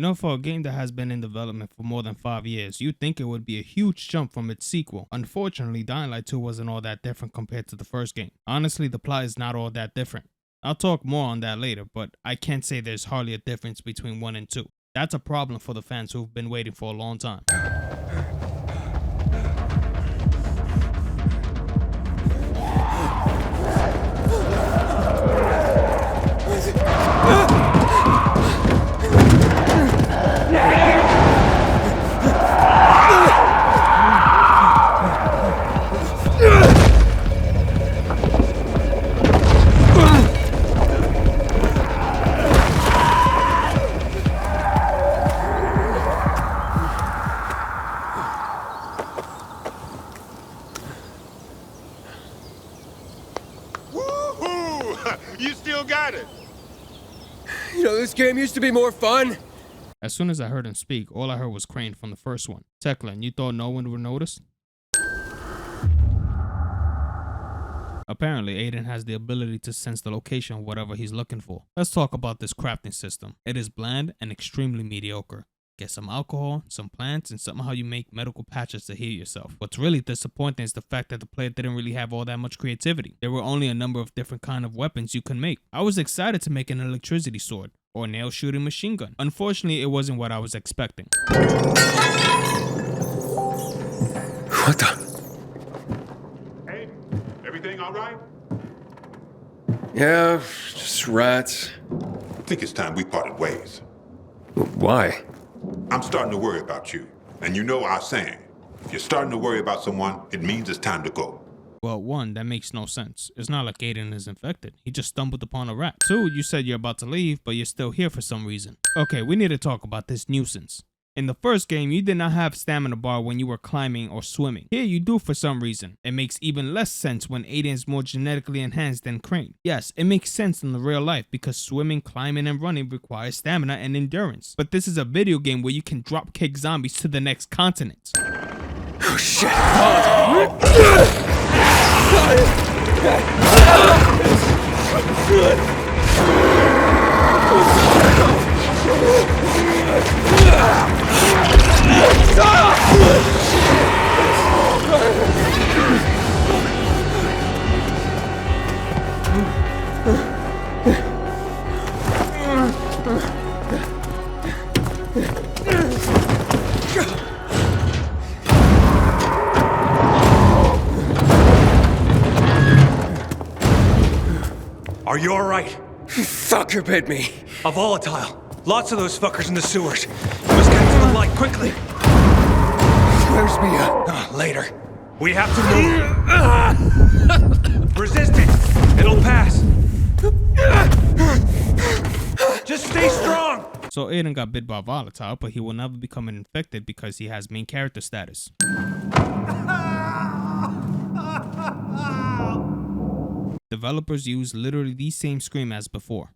You know, for a game that has been in development for more than 5 years, you'd think it would be a huge jump from its sequel. Unfortunately, Dying Light 2 wasn't all that different compared to the first game. Honestly, the plot is not all that different. I'll talk more on that later, but I can't say there's hardly a difference between 1 and 2. That's a problem for the fans who've been waiting for a long time. You still got it. You know, this game used to be more fun. As soon as I heard him speak, all I heard was Crane from the first one. Teklan, you thought no one would notice? Apparently, Aiden has the ability to sense the location of whatever he's looking for. Let's talk about this crafting system. It is bland and extremely mediocre. Get some alcohol, some plants, and somehow you make medical patches to heal yourself. What's really disappointing is the fact that the player didn't really have all that much creativity. There were only a number of different kind of weapons you can make. I was excited to make an electricity sword or a nail shooting machine gun. Unfortunately, it wasn't what I was expecting. What the? Hey, everything all right? Yeah, just rats. I think it's time we parted ways. Why? I'm starting to worry about you. And you know our saying, if you're starting to worry about someone, it means it's time to go. Well, 1, that makes no sense. It's not like Aiden is infected. He just stumbled upon a rat. 2, you said you're about to leave, but you're still here for some reason. Okay, we need to talk about this nuisance. In the first game, you did not have stamina bar when you were climbing or swimming. Here you do for some reason. It makes even less sense when Aiden is more genetically enhanced than Crane. Yes, it makes sense in the real life because swimming, climbing, and running requires stamina and endurance. But this is a video game where you can drop kick zombies to the next continent. Oh shit! Are you alright? Fucker bit me. A volatile. Lots of those fuckers in the sewers. You must get to the light quickly. Where's Mia? Later. We have to move. Resist it. It'll pass. Just stay strong. So Aiden got bit by a volatile, but he will never become infected because he has main character status. Developers use literally the same scream as before.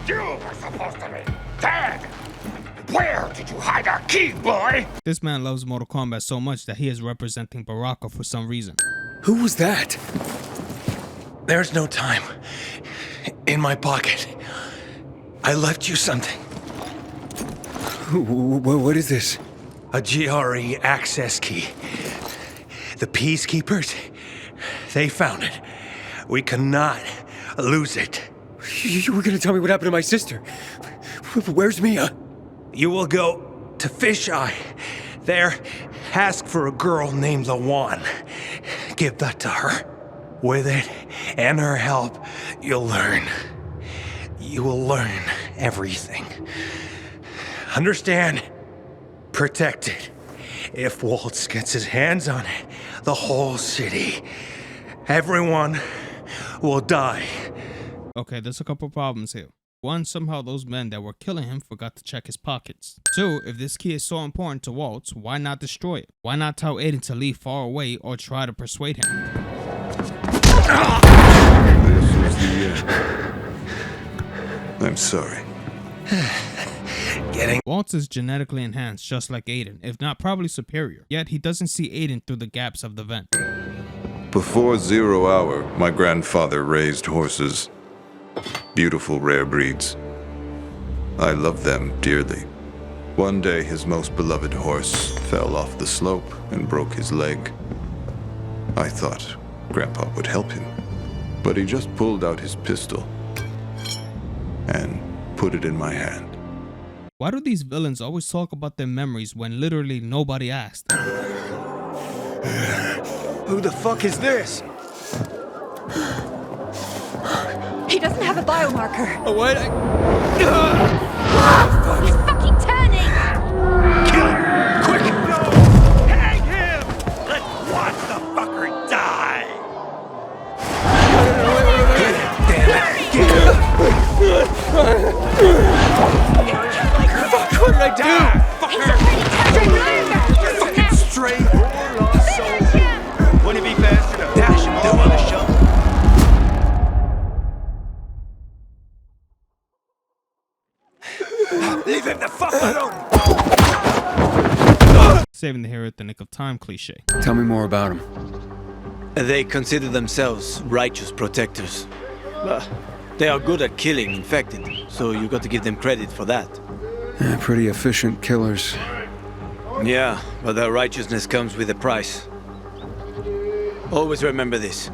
You were supposed to be dead! Where did you hide our key, boy? This man loves Mortal Kombat so much that he is representing Baraka for some reason. Who was that? There's no time. In my pocket. I left you something. What is this? A GRE access key. The Peacekeepers, they found it. We cannot lose it. You were gonna tell me what happened to my sister. Where's Mia? You will go to Fisheye. There, ask for a girl named Lawan. Give that to her. With it and her help, you'll learn. You will learn everything. Understand? Protect it. If Waltz gets his hands on it, the whole city, everyone will die. Okay, there's a couple problems here. 1, somehow those men that were killing him forgot to check his pockets. 2, if this key is so important to Waltz, why not destroy it? Why not tell Aiden to leave far away or try to persuade him? This is the end. I'm sorry. Waltz is genetically enhanced just like Aiden, if not probably superior. Yet he doesn't see Aiden through the gaps of the vent. Before 0 hour, my grandfather raised horses. Beautiful rare breeds. I love them dearly. One day, his most beloved horse fell off the slope and broke his leg. I thought Grandpa would help him, but he just pulled out his pistol and put it in my hand. Why do these villains always talk about their memories when literally nobody asked? Who the fuck is this? He doesn't have a biomarker. Oh, what? He's fucking turning! Kill him! Quick! No! Hang him! Let's watch the fucker die! Damn it! Get him! Fuck, what did I do? He's already turning over! Fucking straight! Wouldn't it be faster to dash him all on the show? Leave him the fuck alone! Saving the hero at the nick of time cliche. Tell me more about him. They consider themselves righteous protectors. They are good at killing infected, so you got to give them credit for that. Yeah, pretty efficient killers. Yeah, but their righteousness comes with a price. Always remember this.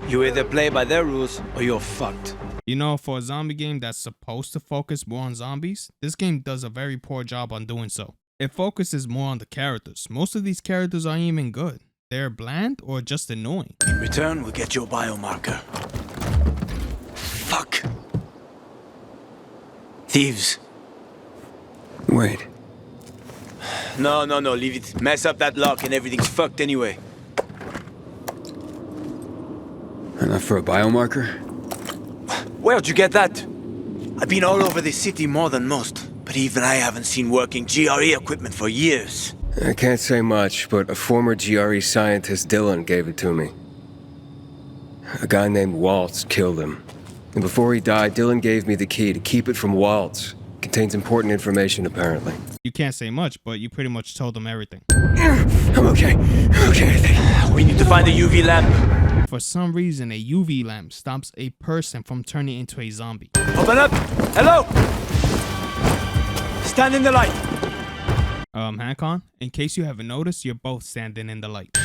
You either play by their rules or you're fucked. You know, for a zombie game that's supposed to focus more on zombies, this game does a very poor job on doing so. It focuses more on the characters. Most of these characters aren't even good. They're bland or just annoying. In return, we'll get your biomarker. Fuck. Thieves. Wait. No, leave it. Mess up that lock and everything's fucked anyway. Enough for a biomarker? Where'd you get that? I've been all over this city more than most, but even I haven't seen working GRE equipment for years. I can't say much, but a former GRE scientist, Dylan, gave it to me. A guy named Waltz killed him. And before he died, Dylan gave me the key to keep it from Waltz. Contains important information, apparently. You can't say much, but you pretty much told them everything. I'm okay. I'm okay, I think. We need to find a UV lamp. For some reason, a UV lamp stops a person from turning into a zombie. Open up! Hello! Stand in the light. Hackon, in case you haven't noticed, you're both standing in the light.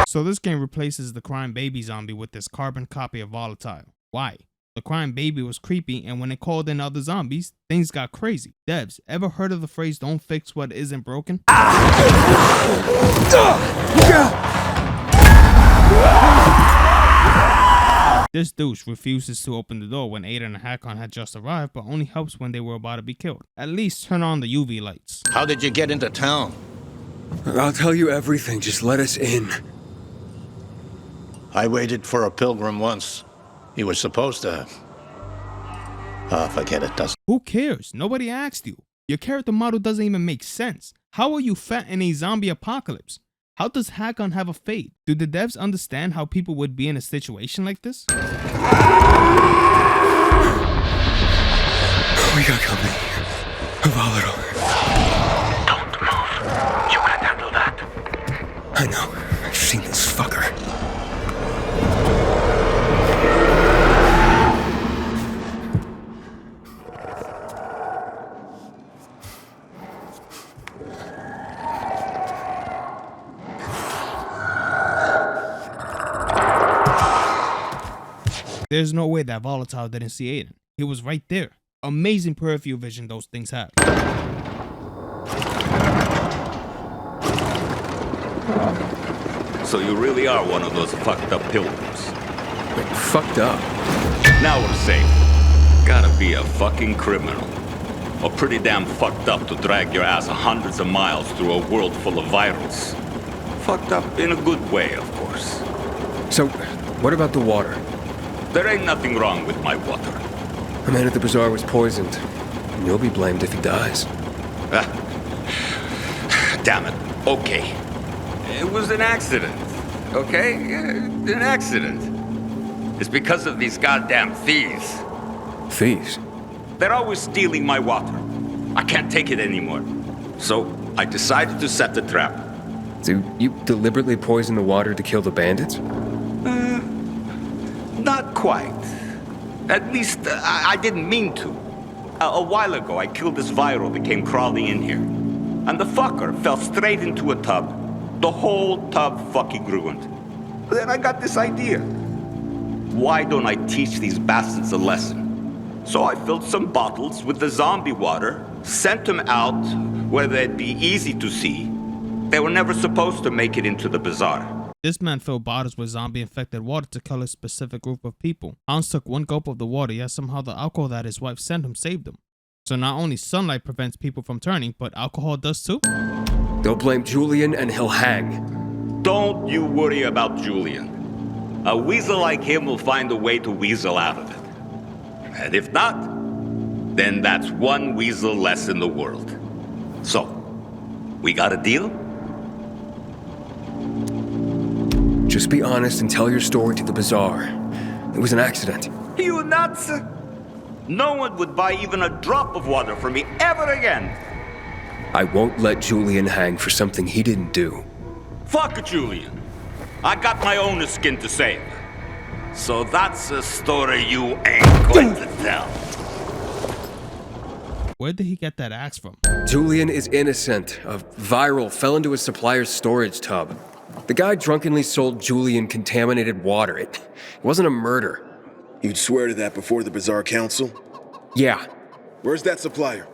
So this game replaces the crying baby zombie with this carbon copy of Volatile. Why? The crying baby was creepy, and when it called in other zombies, things got crazy. Devs, ever heard of the phrase "don't fix what isn't broken"? This douche refuses to open the door when Aiden and Hackon had just arrived, but only helps when they were about to be killed. At least turn on the UV lights. How did you get into town? I'll tell you everything, just let us in. I waited for a pilgrim once. He was supposed to... forget it, doesn't... Who cares? Nobody asked you. Your character model doesn't even make sense. How are you fat in a zombie apocalypse? How does Hackon have a fate? Do the devs understand how people would be in a situation like this? We got company. A volatile. Don't move. You can handle that. I know. I've seen this fucker. There's no way that Volatile didn't see Aiden. He was right there. Amazing peripheral vision those things have. So you really are one of those fucked up pilgrims. Wait, fucked up? Now we're safe. Gotta be a fucking criminal. Or pretty damn fucked up to drag your ass hundreds of miles through a world full of virals. Fucked up in a good way, of course. So, what about the water? There ain't nothing wrong with my water. A man at the bazaar was poisoned. And you'll be blamed if he dies. Damn it. Okay. It was an accident. Okay? An accident. It's because of these goddamn thieves. Thieves? They're always stealing my water. I can't take it anymore. So I decided to set the trap. Do you deliberately poison the water to kill the bandits? Not quite. At least, I didn't mean to. A while ago, I killed this viral that came crawling in here. And the fucker fell straight into a tub. The whole tub fucking ruined. But then I got this idea. Why don't I teach these bastards a lesson? So I filled some bottles with the zombie water, sent them out where they'd be easy to see. They were never supposed to make it into the bazaar. This man filled bottles with zombie-infected water to kill a specific group of people. Hans took one gulp of the water, yet somehow the alcohol that his wife sent him saved him. So not only sunlight prevents people from turning, but alcohol does too? They'll blame Julian and he'll hang. Don't you worry about Julian. A weasel like him will find a way to weasel out of it. And if not, then that's one weasel less in the world. So, we got a deal? Just be honest and tell your story to the bazaar. It was an accident. You nuts? No one would buy even a drop of water from me ever again. I won't let Julian hang for something he didn't do. Fuck Julian. I got my own skin to save. So that's a story you ain't going to tell. Where did he get that axe from? Julian is innocent. A viral fell into his supplier's storage tub. The guy drunkenly sold Julian contaminated water. It wasn't a murder. You'd swear to that before the Bazaar Council? Yeah. Where's that supplier?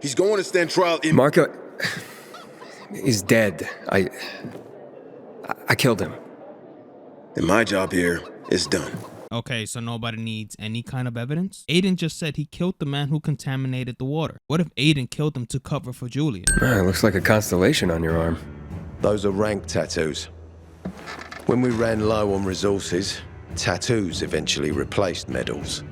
He's going to stand trial in— Marco is dead. I killed him. And my job here is done. Okay, so nobody needs any kind of evidence? Aiden just said he killed the man who contaminated the water. What if Aiden killed him to cover for Julian? Looks like a constellation on your arm. Those are rank tattoos. When we ran low on resources, tattoos eventually replaced medals.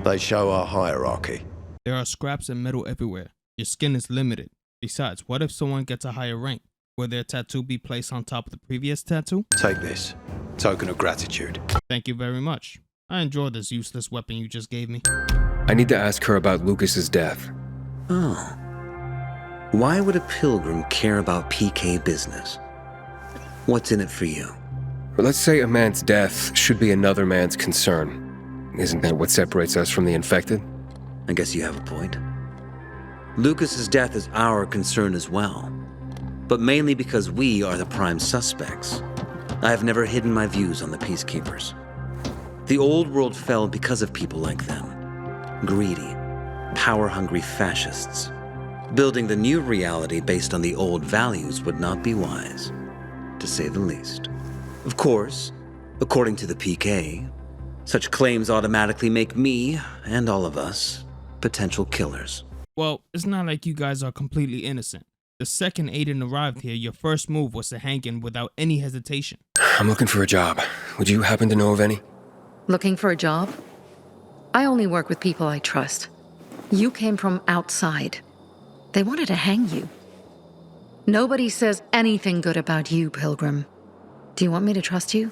They show our hierarchy. There are scraps and metal everywhere. Your skin is limited. Besides, what if someone gets a higher rank? Will their tattoo be placed on top of the previous tattoo? Take this. Token of gratitude. Thank you very much. I enjoyed this useless weapon you just gave me. I need to ask her about Lucas's death. Oh. Why would a pilgrim care about PK business? What's in it for you? But let's say a man's death should be another man's concern. Isn't that what separates us from the infected? I guess you have a point. Lucas's death is our concern as well, but mainly because we are the prime suspects. I have never hidden my views on the Peacekeepers. The old world fell because of people like them. Greedy, power-hungry fascists. Building the new reality based on the old values would not be wise, to say the least. Of course, according to the PK, such claims automatically make me, and all of us, potential killers. Well, it's not like you guys are completely innocent. The second Aiden arrived here, your first move was to hang him without any hesitation. I'm looking for a job. Would you happen to know of any? Looking for a job? I only work with people I trust. You came from outside. They wanted to hang you. Nobody says anything good about you, Pilgrim. Do you want me to trust you?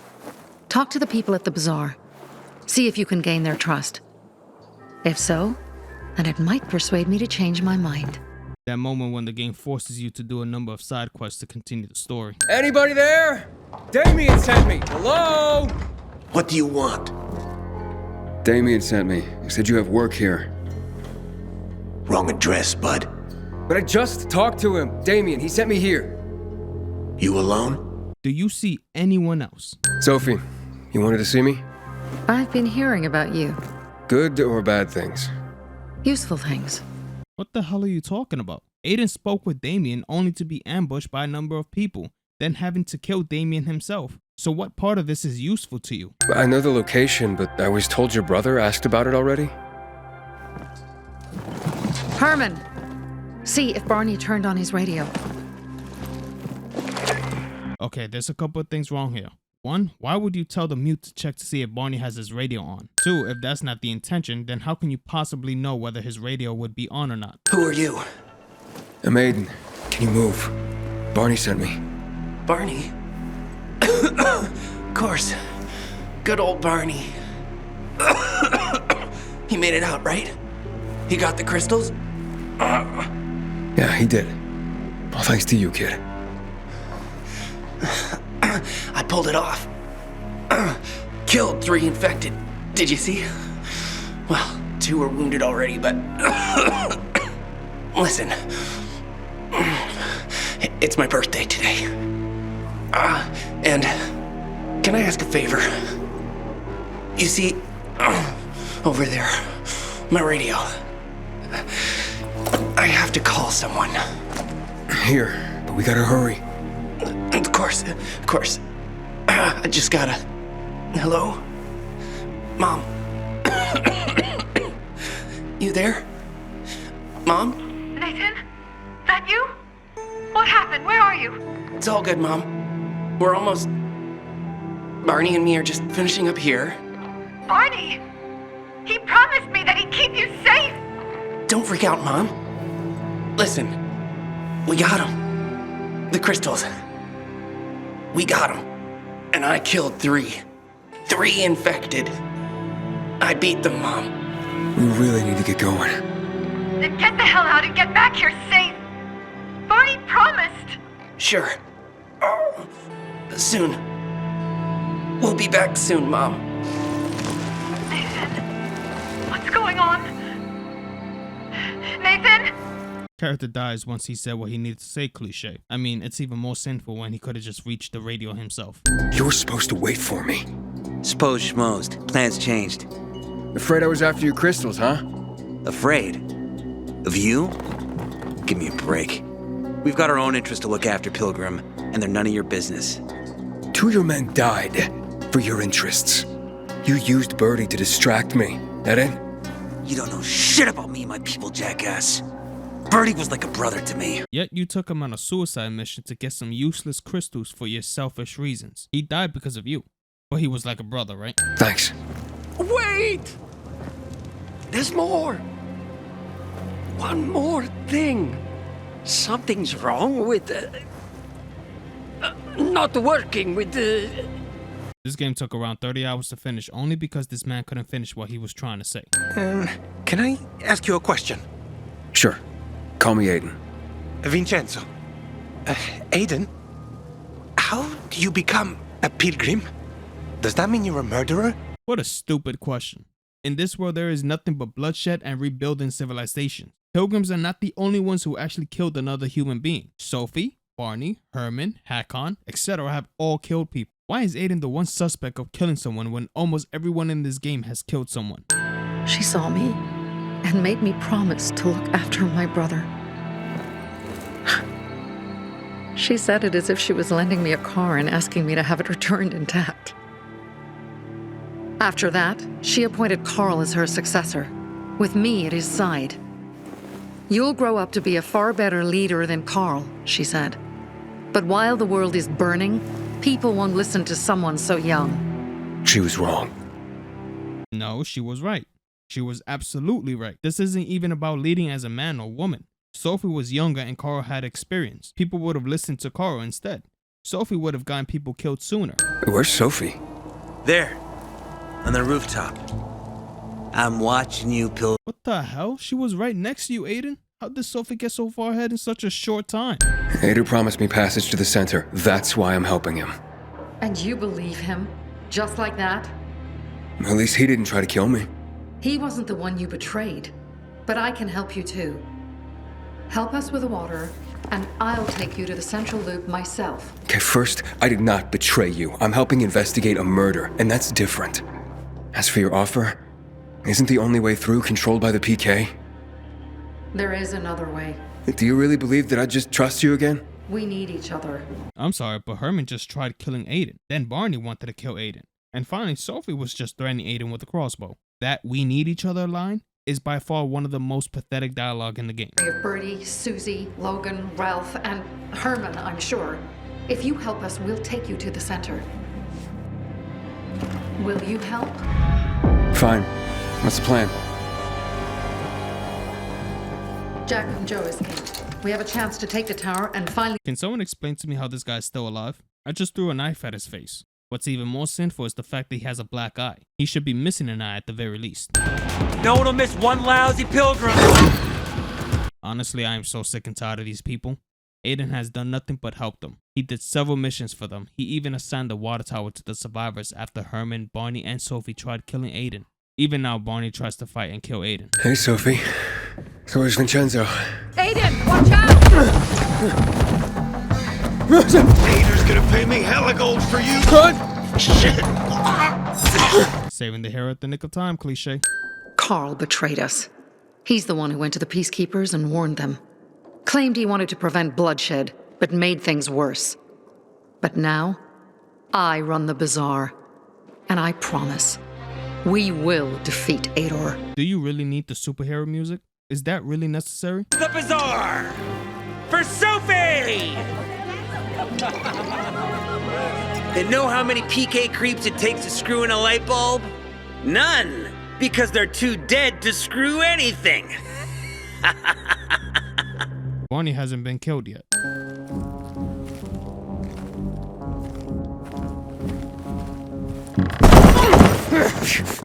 Talk to the people at the bazaar. See if you can gain their trust. If so, then it might persuade me to change my mind. That moment when the game forces you to do a number of side quests to continue the story. Anybody there? Damien sent me. Hello? What do you want? Damien sent me. He said you have work here. Wrong address, bud. But I just talked to him. Damien, he sent me here. You alone? Do you see anyone else? Sophie, you wanted to see me? I've been hearing about you. Good or bad things? Useful things. What the hell are you talking about? Aiden spoke with Damien only to be ambushed by a number of people, then having to kill Damien himself. So what part of this is useful to you? I know the location, but I was told your brother asked about it already. Herman! See if Barney turned on his radio. Okay, there's a couple of things wrong here. 1, why would you tell the mute to check to see if Barney has his radio on? 2, if that's not the intention, then how can you possibly know whether his radio would be on or not? Who are you? I'm Aiden. Can you move? Barney sent me. Barney? Of course. Good old Barney. He made it out, right? He got the crystals? Yeah, he did. All thanks to you, kid. I pulled it off. Killed 3 infected. Did you see? Well, 2 were wounded already, but... Listen. It's my birthday today. And can I ask a favor? You see, over there, my radio. I have to call someone. Here, but we gotta hurry. Of course. I just gotta... Hello? Mom? You there? Mom? Nathan? That you? What happened? Where are you? It's all good, Mom. We're almost... Barney and me are just finishing up here. Barney! He promised me that he'd keep you safe! Don't freak out, Mom. Listen, we got him. The crystals. We got him. And I killed 3. 3 infected. I beat them, Mom. We really need to get going. Then get the hell out and get back here safe! Barney promised! Sure. Soon. We'll be back soon, Mom. Nathan, what's going on? Nathan? Character dies once he said what he needed to say cliche. I mean, it's even more sinful when he could have just reached the radio himself. You were supposed to wait for me. Suppose schmozed. Plans changed. Afraid I was after your crystals, huh? Afraid? Of you? Give me a break. We've got our own interests to look after, Pilgrim, and they're none of your business. 2 of your men died for your interests. You used Birdie to distract me. That it? You don't know shit about me and my people, jackass. Birdie was like a brother to me. Yet you took him on a suicide mission to get some useless crystals for your selfish reasons. He died because of you. But he was like a brother, right? Thanks. Wait! There's more. One more thing. Something's wrong with... not working with the... This game took around 30 hours to finish only because this man couldn't finish what he was trying to say. Can I ask you a question? Sure. Call me Aiden. Vincenzo. Aiden? How do you become a pilgrim? Does that mean you're a murderer? What a stupid question. In this world, there is nothing but bloodshed and rebuilding civilization. Pilgrims are not the only ones who actually killed another human being. Sophie, Barney, Herman, Hackon, etc. have all killed people. Why is Aiden the one suspect of killing someone when almost everyone in this game has killed someone? She saw me and made me promise to look after my brother. She said it as if she was lending me a car and asking me to have it returned intact. After that, she appointed Carl as her successor, with me at his side. You'll grow up to be a far better leader than Carl, she said. But while the world is burning, people won't listen to someone so young. She was wrong. No, she was right. She was absolutely right. This isn't even about leading as a man or woman. Sophie was younger and Carl had experience. People would have listened to Carl instead. Sophie would have gotten people killed sooner. Where's Sophie? There. On the rooftop. I'm watching you, Pilgrim. What the hell? She was right next to you, Aiden. How did Sophie get so far ahead in such a short time? Aiden promised me passage to the center. That's why I'm helping him. And you believe him? Just like that? At least he didn't try to kill me. He wasn't the one you betrayed. But I can help you too. Help us with the water, and I'll take you to the central loop myself. Okay, first, I did not betray you. I'm helping investigate a murder, and that's different. As for your offer, isn't the only way through controlled by the PK? There is another way. Do you really believe that I'd just trust you again? We need each other. I'm sorry, but Herman just tried killing Aiden. Then Barney wanted to kill Aiden. And finally, Sophie was just threatening Aiden with a crossbow. That "we need each other" line is by far one of the most pathetic dialogue in the game. We have Birdie, Susie, Logan, Ralph, and Herman, I'm sure. If you help us, we'll take you to the center. Will you help? Fine. What's the plan? Jack and Joe escaped. We have a chance to take the tower and finally... Can someone explain to me how this guy's still alive? I just threw a knife at his face. What's even more sinful is the fact that he has a black eye. He should be missing an eye at the very least. No one will miss one lousy pilgrim. Honestly, I am so sick and tired of these people. Aiden has done nothing but help them. He did several missions for them. He even assigned the water tower to the survivors after Herman, Barney, and Sophie tried killing Aiden. Even now, Barney tries to fight and kill Aiden. Hey, Sophie. So where's Vincenzo? Aiden, watch out! Aiden's gonna pay me hella gold for you. Shit! Saving the hero at the nick of time, cliche. Carl betrayed us. He's the one who went to the Peacekeepers and warned them. Claimed he wanted to prevent bloodshed, but made things worse. But now, I run the bazaar. And I promise, we will defeat Ador. Do you really need the superhero music? Is that really necessary? The bazaar! For Sophie! And know how many PK creeps it takes to screw in a light bulb? None! Because they're too dead to screw anything! Barney hasn't been killed yet.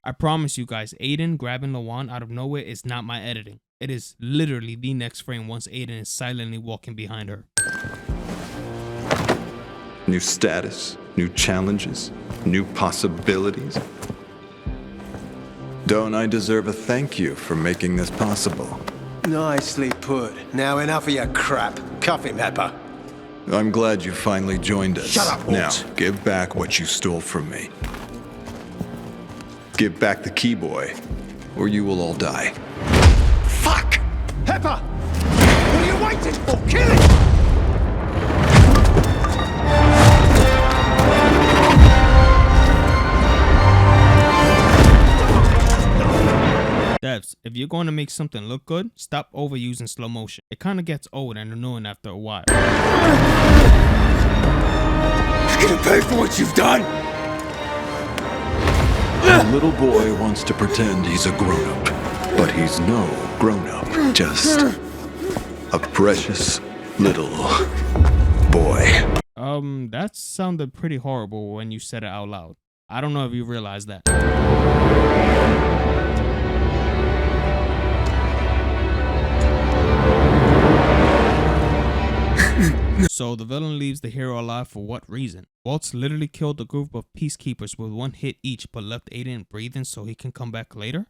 I promise you guys, Aiden grabbing Lawan out of nowhere is not my editing. It is literally the next frame once Aiden is silently walking behind her. New status, new challenges, new possibilities. Don't I deserve a thank you for making this possible? Nicely put. Now enough of your crap. Cuff him, Pepper. I'm glad you finally joined us. Shut up, Now, Walt. give back what you stole from me. Give back the key, boy, or you will all die. Fuck! Pepper! What are you waiting for? Kill him! Devs, if you're going to make something look good, stop overusing slow motion. It kind of gets old and annoying after a while. You're gonna pay for what you've done! A little boy wants to pretend he's a grown-up, but he's no grown-up, just a precious little boy. That sounded pretty horrible when you said it out loud. I don't know if you realize that. So the villain leaves the hero alive for what reason? Waltz literally killed a group of peacekeepers with one hit each, but left Aiden breathing so he can come back later?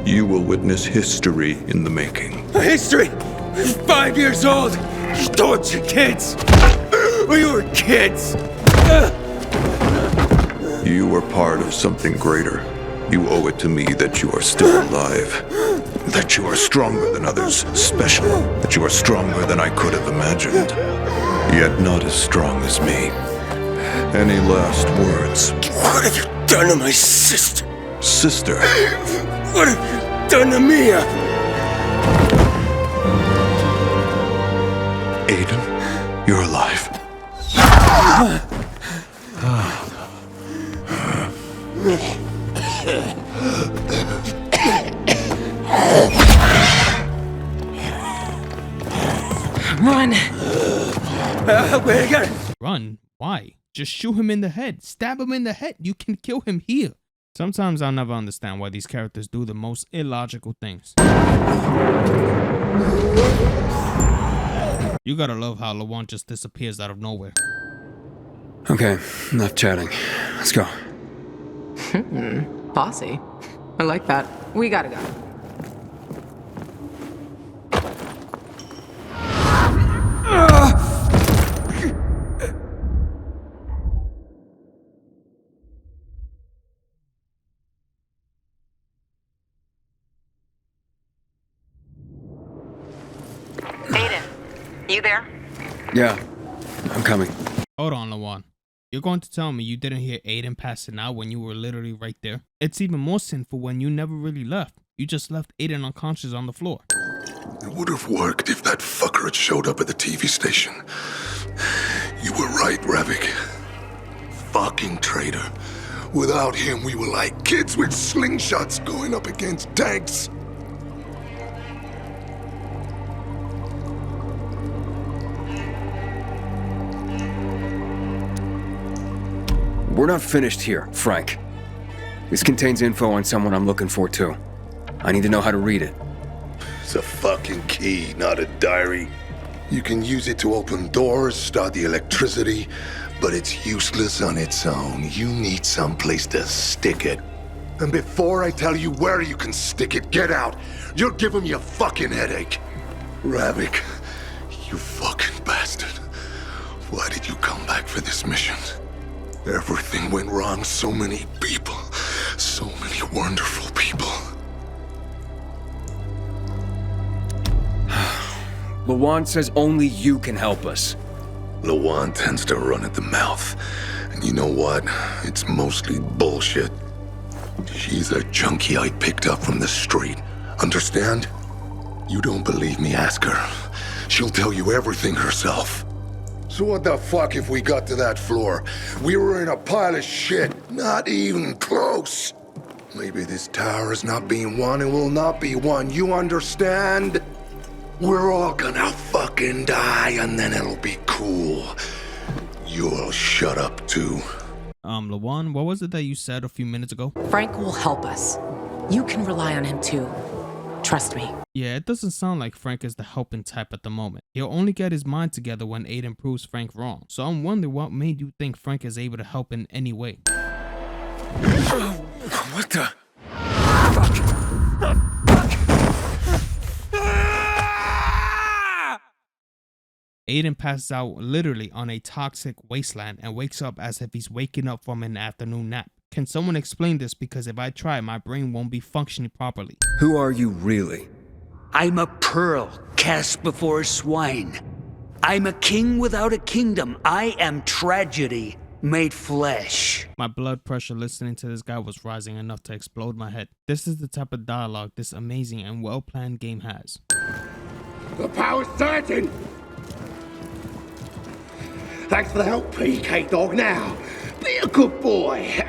You will witness history in the making. A history! 5 years old! You torture kids! We were kids! You were part of something greater. You owe it to me that you are still alive. That you are stronger than others, special. That you are stronger than I could have imagined. Yet not as strong as me. Any last words? What have you done to my sister? Sister? What have you done to Mia? Aiden, you're alive. Run! Wait again! Run? Why? Just shoot him in the head. Stab him in the head. You can kill him here. Sometimes I'll never understand why these characters do the most illogical things. You gotta love how Lawan just disappears out of nowhere. Okay, enough chatting. Let's go. Bossy. I like that. We gotta go. Aiden, you there? Yeah, I'm coming. Hold on, Lawan. You're going to tell me you didn't hear Aiden passing out when you were literally right there? It's even more sinful when you never really left. You just left Aiden unconscious on the floor. It would have worked if that fucker had showed up at the TV station. You were right, Ravik. Fucking traitor. Without him, we were like kids with slingshots going up against tanks. We're not finished here, Frank. This contains info on someone I'm looking for, too. I need to know how to read it. It's a fucking key, not a diary. You can use it to open doors, start the electricity, but it's useless on its own. You need someplace to stick it. And before I tell you where you can stick it, get out. You're giving me a fucking headache. Ravik, you fucking bastard. Why did you come back for this mission? Everything went wrong. So many people. So many wonderful people. Lawan says only you can help us. Lawan tends to run at the mouth. And you know what? It's mostly bullshit. She's a junkie I picked up from the street. Understand? You don't believe me, ask her. She'll tell you everything herself. So what the fuck if we got to that floor? We were in a pile of shit. Not even close. Maybe this tower is not being won and will not be won. You understand? We're all gonna fucking die and then it'll be cool. You'll shut up too. Lawan, what was it that you said a few minutes ago? Frank will help us. You can rely on him too. Trust me. Yeah, it doesn't sound like Frank is the helping type at the moment. He'll only get his mind together when Aiden proves Frank wrong. So I'm wondering what made you think Frank is able to help in any way. What the? Aiden passes out literally on a toxic wasteland and wakes up as if he's waking up from an afternoon nap. Can someone explain this? Because if I try, my brain won't be functioning properly. Who are you really? I'm a pearl cast before swine. I'm a king without a kingdom. I am tragedy made flesh. My blood pressure listening to this guy was rising enough to explode my head. This is the type of dialogue this amazing and well-planned game has. The power's certain! Thanks for the help, PK Dog. Now, be a good boy.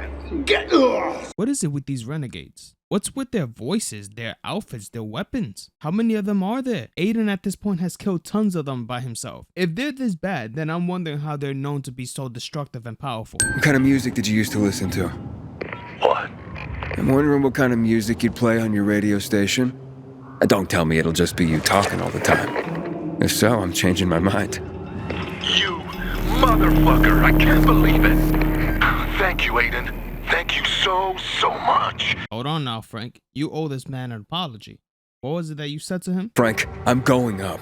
Get lost! What is it with these renegades? What's with their voices, their outfits, their weapons? How many of them are there? Aiden at this point has killed tons of them by himself. If they're this bad, then I'm wondering how they're known to be so destructive and powerful. What kind of music did you used to listen to? What? I'm wondering what kind of music you'd play on your radio station. Don't tell me it'll just be you talking all the time. If so, I'm changing my mind. You motherfucker, I can't believe it. Thank you, Aiden. Thank you so much. Hold on now, Frank. You owe this man an apology. What was it that you said to him? Frank, I'm going up.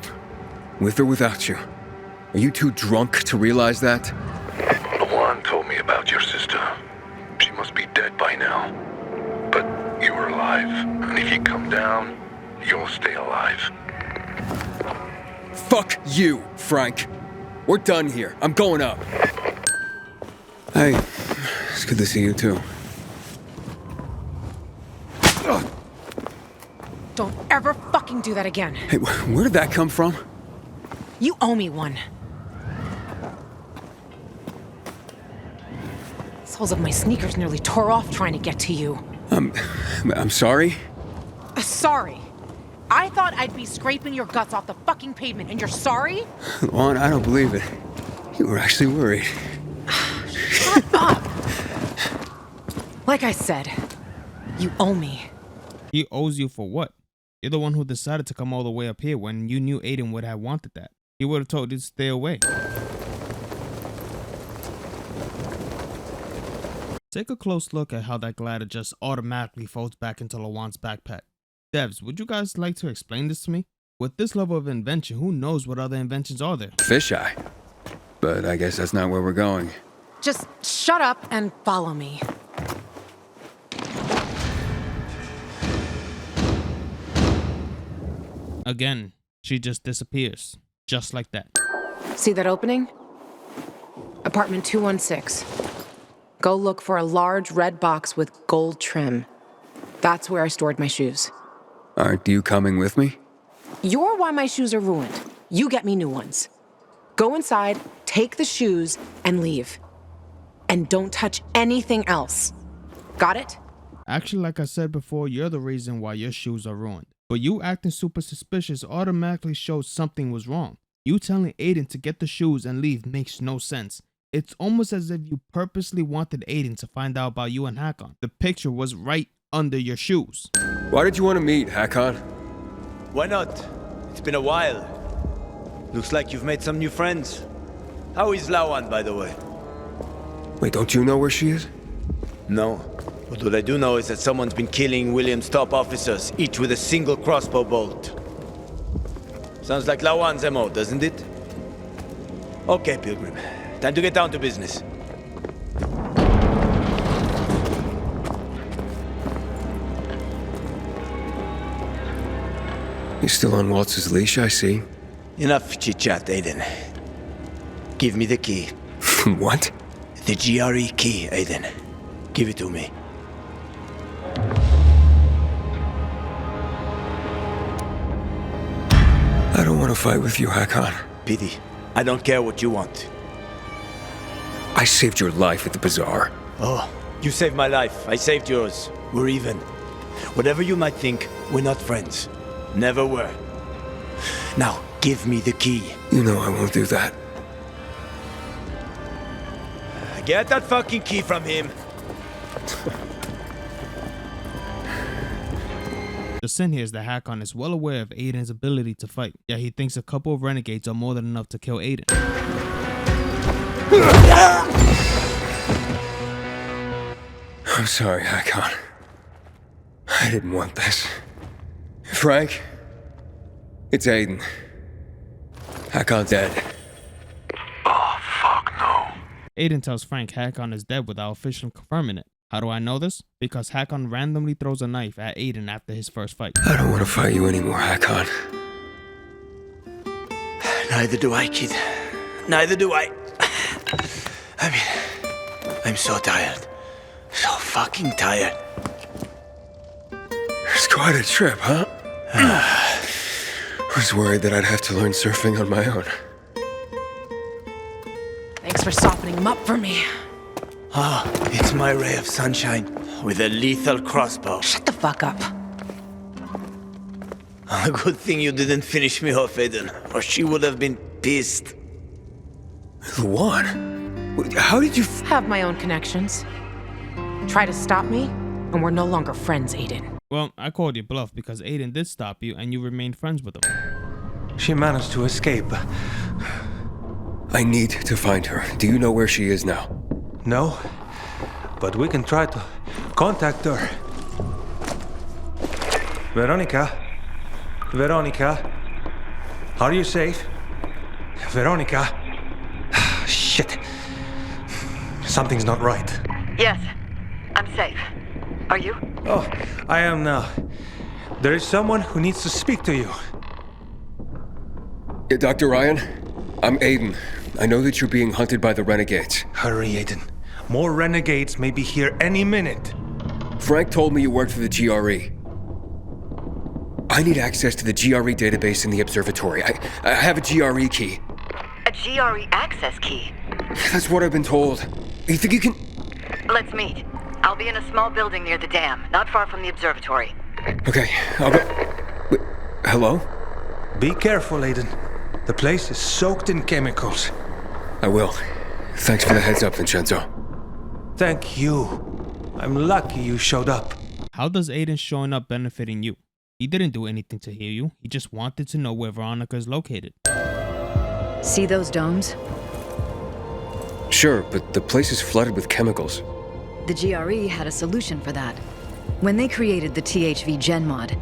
With or without you. Are you too drunk to realize that? Lawan told me about your sister. She must be dead by now. But you were alive. And if you come down, you'll stay alive. Fuck you, Frank. We're done here. I'm going up. Hey, it's good to see you too. Don't ever fucking do that again. Hey, where did that come from? You owe me one. Soles of my sneakers nearly tore off trying to get to you. I'm sorry? Sorry. I thought I'd be scraping your guts off the fucking pavement, and you're sorry? Juan, I don't believe it. You were actually worried. Shut up! Like I said, you owe me. He owes you for what? You're the one who decided to come all the way up here when you knew Aiden would have wanted that. He would have told you to stay away. Take a close look at how that glider just automatically folds back into Lawan's backpack. Devs, would you guys like to explain this to me? With this level of invention, who knows what other inventions are there? Fisheye. But I guess that's not where we're going. Just shut up and follow me. Again, she just disappears. Just like that. See that opening? Apartment 216. Go look for a large red box with gold trim. That's where I stored my shoes. Aren't you coming with me? You're why my shoes are ruined. You get me new ones. Go inside, take the shoes, and leave. And don't touch anything else. Got it? Actually, like I said before, you're the reason why your shoes are ruined. But you acting super suspicious automatically shows something was wrong. You telling Aiden to get the shoes and leave makes no sense. It's almost as if you purposely wanted Aiden to find out about you and Hackon. The picture was right under your shoes. Why did you want to meet, Hackon? Why not? It's been a while. Looks like you've made some new friends. How is Lawan, by the way? Wait, don't you know where she is? No. But what I do know is that someone's been killing William's top officers, each with a single crossbow bolt. Sounds like Lawan's MO, doesn't it? Okay, Pilgrim. Time to get down to business. You're still on Waltz's leash, I see. Enough chit-chat, Aiden. Give me the key. What? The GRE key, Aiden. Give it to me. I don't want to fight with you, Hackon. Pity. I don't care what you want. I saved your life at the bazaar. Oh, you saved my life. I saved yours. We're even. Whatever you might think, we're not friends. Never were. Now, give me the key. You know I won't do that. Get that fucking key from him. The sin here is that Hackon is well aware of Aiden's ability to fight, yet he thinks a couple of renegades are more than enough to kill Aiden. I'm sorry, Hackon. I didn't want this. Frank? It's Aiden. Hackon's dead. Oh, fuck no. Aiden tells Frank Hackon is dead without officially confirming it. How do I know this? Because Hackon randomly throws a knife at Aiden after his first fight. I don't want to fight you anymore, Hackon. Neither do I, kid. Neither do I. I'm so tired. So fucking tired. It's quite a trip, huh? I was worried that I'd have to learn surfing on my own. Thanks for softening him up for me. Ah, it's my ray of sunshine with a lethal crossbow. Shut the fuck up. A good thing you didn't finish me off, Aiden, or she would have been pissed. Luan? How did you have my own connections? Try to stop me, and we're no longer friends, Aiden. Well, I called you bluff because Aiden did stop you and you remained friends with him. She managed to escape. I need to find her. Do you know where she is now? No, but we can try to contact her. Veronica? Veronica? Are you safe? Veronica? Shit. Something's not right. Yes, I'm safe. Are you? Oh, I am now. There is someone who needs to speak to you. Dr. Ryan, I'm Aiden. I know that you're being hunted by the renegades. Hurry, Aiden. More renegades may be here any minute. Frank told me you worked for the GRE. I need access to the GRE database in the observatory. I have a GRE key. A GRE access key? That's what I've been told. You think you can... Let's meet. I'll be in a small building near the dam, not far from the observatory. Okay, I'll go... Wait, hello? Be careful, Aiden. The place is soaked in chemicals. I will. Thanks for the heads up, Vincenzo. Thank you. I'm lucky you showed up. How does Aiden showing up benefiting you? He didn't do anything to hear you. He just wanted to know where Veronica is located. See those domes? Sure, but the place is flooded with chemicals. The GRE had a solution for that. When they created the THV Gen mod,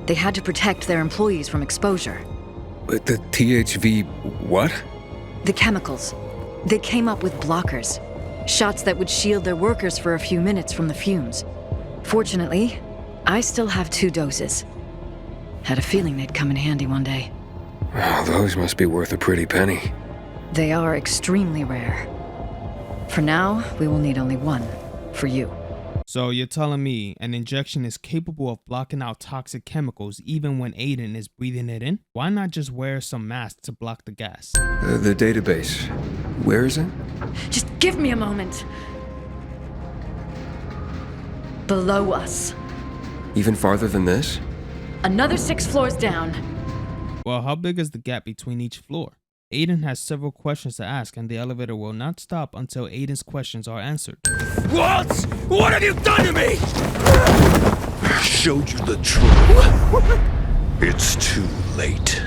they had to protect their employees from exposure. But the THV what? The chemicals. They came up with blockers. Shots that would shield their workers for a few minutes from the fumes. Fortunately, I still have 2 doses. Had a feeling they'd come in handy one day. Oh, those must be worth a pretty penny. They are extremely rare. For now, we will need only 1. For you. So you're telling me an injection is capable of blocking out toxic chemicals even when Aiden is breathing it in? Why not just wear some mask to block the gas? The database. Where is it? Just give me a moment. Below us. Even farther than this? Another 6 floors down. Well, how big is the gap between each floor? Aiden has several questions to ask, and the elevator will not stop until Aiden's questions are answered. What? What have you done to me? I showed you the truth. It's too late.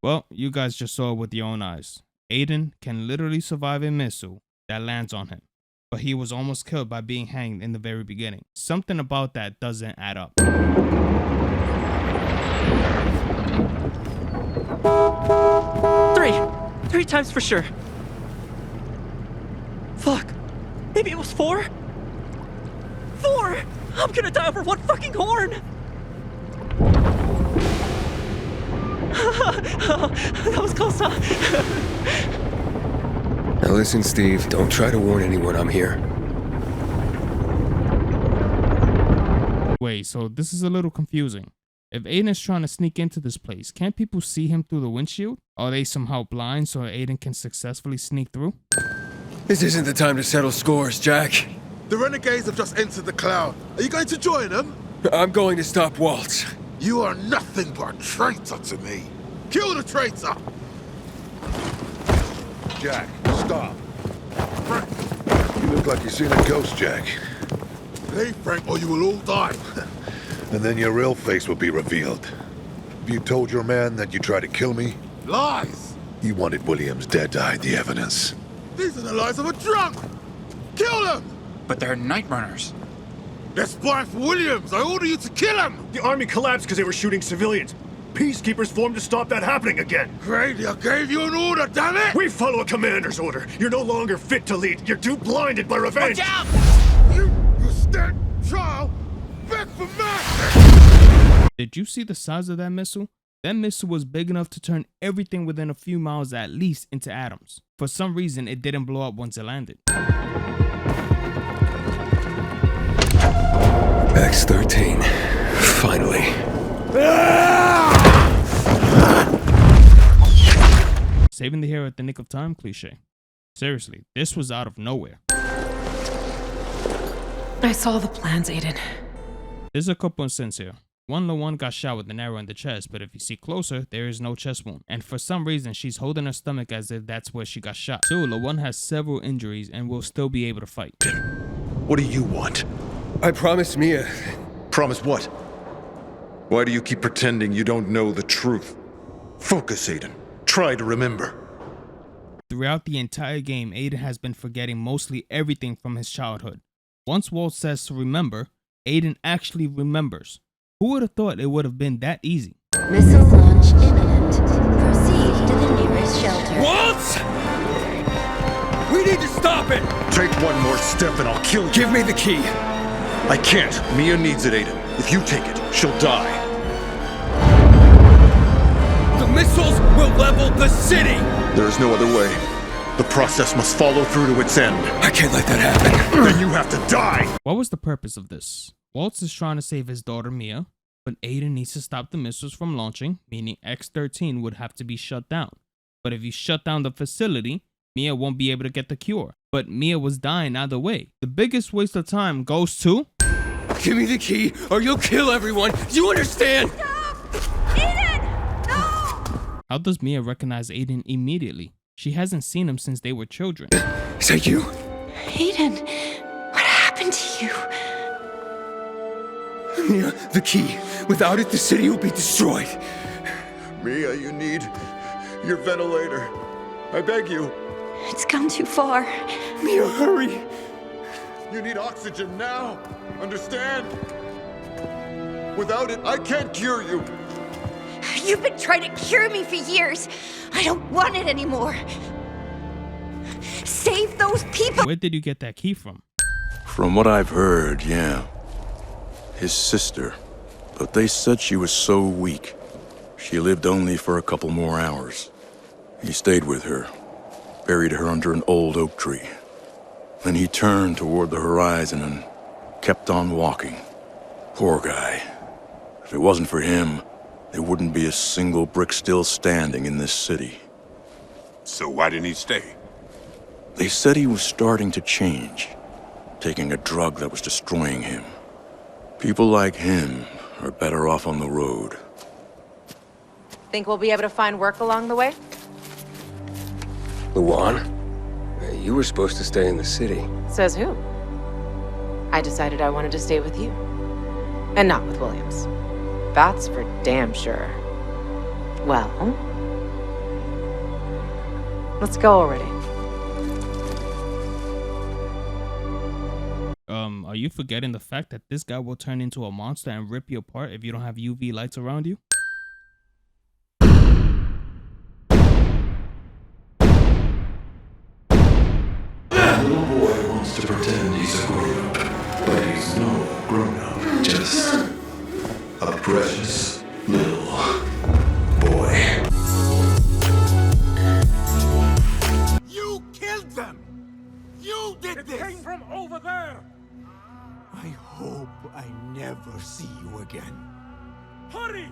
Well, you guys just saw it with your own eyes. Aiden can literally survive a missile that lands on him, but he was almost killed by being hanged in the very beginning. Something about that doesn't add up. Three times for sure. Fuck. Maybe it was 4? 4! I'm gonna die over one fucking horn! That was close, huh? Now listen, Steve, don't try to warn anyone I'm here. Wait, so this is a little confusing. If Aiden is trying to sneak into this place, can't people see him through the windshield? Are they somehow blind so Aiden can successfully sneak through? This isn't the time to settle scores, Jack. The renegades have just entered the cloud. Are you going to join them? I'm going to stop Waltz. You are nothing but a traitor to me. Kill the traitor! Jack, stop. Frank. You look like you've seen a ghost, Jack. Leave, Frank, or you will all die. And then your real face will be revealed. Have you told your man that you tried to kill me? Lies! You wanted Williams dead to hide the evidence. These are the lies of a drunk! Kill them! But they're night runners. They're spying for Williams! I order you to kill him! The army collapsed because they were shooting civilians. Peacekeepers formed to stop that happening again. Grady, I gave you an order, damn it! We follow a commander's order. You're no longer fit to lead. You're too blinded by revenge. Watch out! You stand trial! Back for mercy! Did you see the size of that missile? That missile was big enough to turn everything within a few miles at least into atoms. For some reason, it didn't blow up once it landed. X-13. Finally. Saving the hero at the nick of time cliche. Seriously, this was out of nowhere. I saw the plans, Aiden. There's a couple of sins here. One, Lawan got shot with an arrow in the chest, but if you see closer, there is no chest wound. And for some reason, she's holding her stomach as if that's where she got shot. 2, Lawan has several injuries and will still be able to fight. What do you want? I promised Mia. Promise what? Why do you keep pretending you don't know the truth? Focus, Aiden. Try to remember. Throughout the entire game, Aiden has been forgetting mostly everything from his childhood. Once Walt says to remember, Aiden actually remembers. Who would have thought it would have been that easy? Missile launch imminent. Proceed to the nearest shelter. Waltz! We need to stop it! Take one more step and I'll kill you. Give me the key. I can't. Mia needs it, Aiden. If you take it, she'll die. The missiles will level the city! There is no other way. The process must follow through to its end. I can't let that happen. Then you have to die! What was the purpose of this? Waltz is trying to save his daughter Mia, but Aiden needs to stop the missiles from launching, meaning X-13 would have to be shut down. But if you shut down the facility, Mia won't be able to get the cure. But Mia was dying either way. The biggest waste of time goes to... Give me the key, or you'll kill everyone. Do you understand? Stop! Aiden! No! How does Mia recognize Aiden immediately? She hasn't seen him since they were children. Is that you? Aiden, what happened to you? Mia, the key. Without it, the city will be destroyed. Mia, you need your ventilator. I beg you. It's gone too far. Mia, hurry. You need oxygen now. Understand? Without it, I can't cure you. You've been trying to cure me for years. I don't want it anymore. Save those people. Where did you get that key from? From what I've heard, yeah. His sister. But they said she was so weak. She lived only for a couple more hours. He stayed with her, buried her under an old oak tree. Then he turned toward the horizon and kept on walking. Poor guy. If it wasn't for him, there wouldn't be a single brick still standing in this city. So why didn't he stay? They said he was starting to change, taking a drug that was destroying him. People like him are better off on the road. Think we'll be able to find work along the way? Lawan, you were supposed to stay in the city. Says who? I decided I wanted to stay with you. And not with Williams. That's for damn sure. Well, Let's go already. Are you forgetting the fact that this guy will turn into a monster and rip you apart if you don't have UV lights around you? That little boy wants to pretend he's a grown-up, but he's no grown-up, just a precious little boy. You killed them! You did this! It came from over there! I hope I never see you again. Hurry!